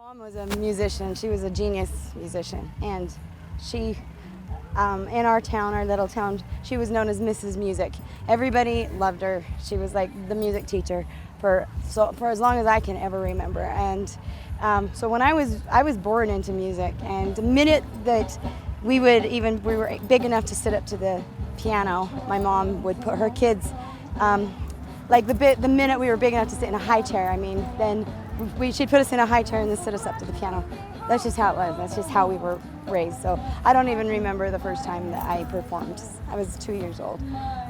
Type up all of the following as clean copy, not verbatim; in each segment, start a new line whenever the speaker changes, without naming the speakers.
Mom was a musician. She was a genius musician, and she, in our town, our little town, she was known as Mrs. Music. Everybody loved her. She was like the music teacher for as long as I can ever remember. And so when I was born into music, and the minute that we were big enough to sit up to the piano, my mom would put her kids. Like the minute we were big enough to sit in a high chair, I mean, then she'd put us in a high chair and then sit us up to the piano. That's just how it was. That's just how we were raised. So I don't even remember the first time that I performed. I was 2 years old.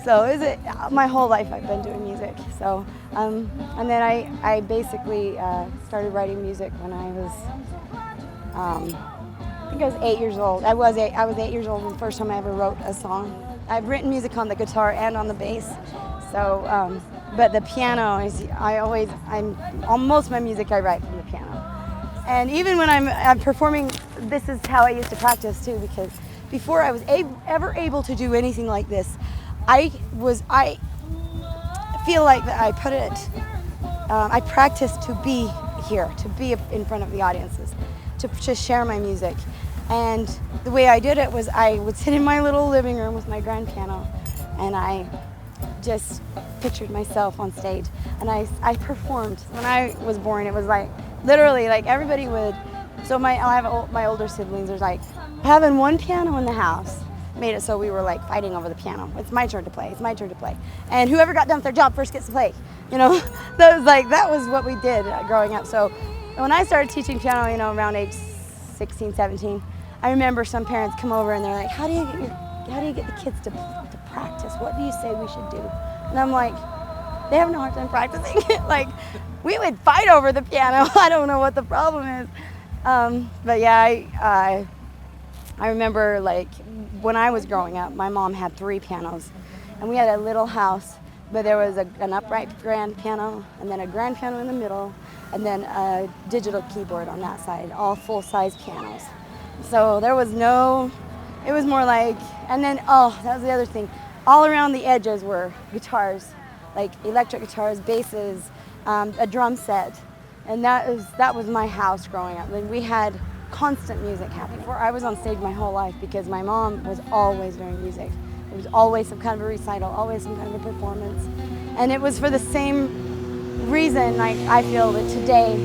So my whole life I've been doing music. So and then I basically started writing music when I was I think I was 8 years old. I was 8 years old the first time I ever wrote a song. I've written music on the guitar and on the bass. So, but the piano is, most of my music I write from the piano. And even when I'm performing, this is how I used to practice too, because before I was ever able to do anything like this, I feel like that I practiced to be here, to be in front of the audiences, to share my music. And the way I did it was I would sit in my little living room with my grand piano, and I just pictured myself on stage, and I performed. When I was born, it was like literally like everybody would. So I have my older siblings. There's like having one piano in the house made it so we were like fighting over the piano. It's my turn to play. It's my turn to play. And whoever got done with their job first gets to play. You know, that was what we did growing up. So when I started teaching piano, you know, around age 16, 17, I remember some parents come over and they're like, how do you get the kids to practice? What do you say we should do? And I'm like, they have no hard time practicing. Like, we would fight over the piano. I don't know what the problem is. But yeah, I remember like when I was growing up, my mom had 3 pianos, and we had a little house, but there was an upright grand piano, and then a grand piano in the middle, and then a digital keyboard on that side, all full-size pianos. So there was it was more like, and then, that was the other thing. All around the edges were guitars, like electric guitars, basses, a drum set. And that was my house growing up. Like, we had constant music happening. I was on stage my whole life because my mom was always doing music. There was always some kind of a recital, always some kind of a performance. And it was for the same reason, like, I feel that today,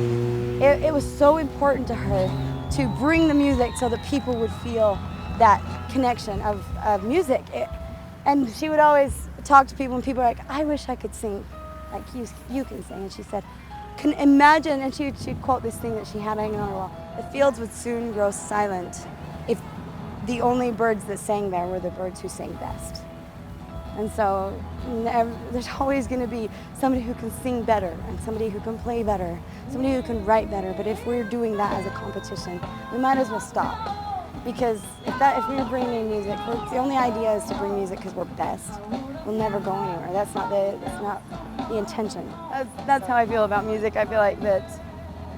it was so important to her to bring the music so that people would feel that connection of music. And she would always talk to people, and people were like, I wish I could sing like you can sing. And she said, can imagine, and she'd quote this thing that she had hanging on her wall, the fields would soon grow silent if the only birds that sang there were the birds who sang best. And so there's always going to be somebody who can sing better, and somebody who can play better, somebody who can write better. But if we're doing that as a competition, we might as well stop. Because if we're bringing music, the only idea is to bring music because we're best. We'll never go anywhere. That's not the intention. That's how I feel about music. I feel like that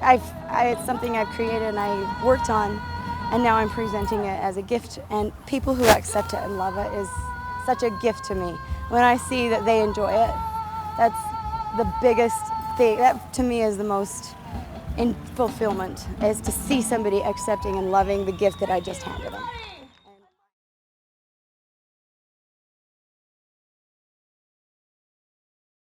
it's something I've created and I worked on, and now I'm presenting it as a gift. And people who accept it and love it is such a gift to me. When I see that they enjoy it, that's the biggest thing. That to me is the most in fulfillment, is to see somebody accepting and loving the gift that I just handed them.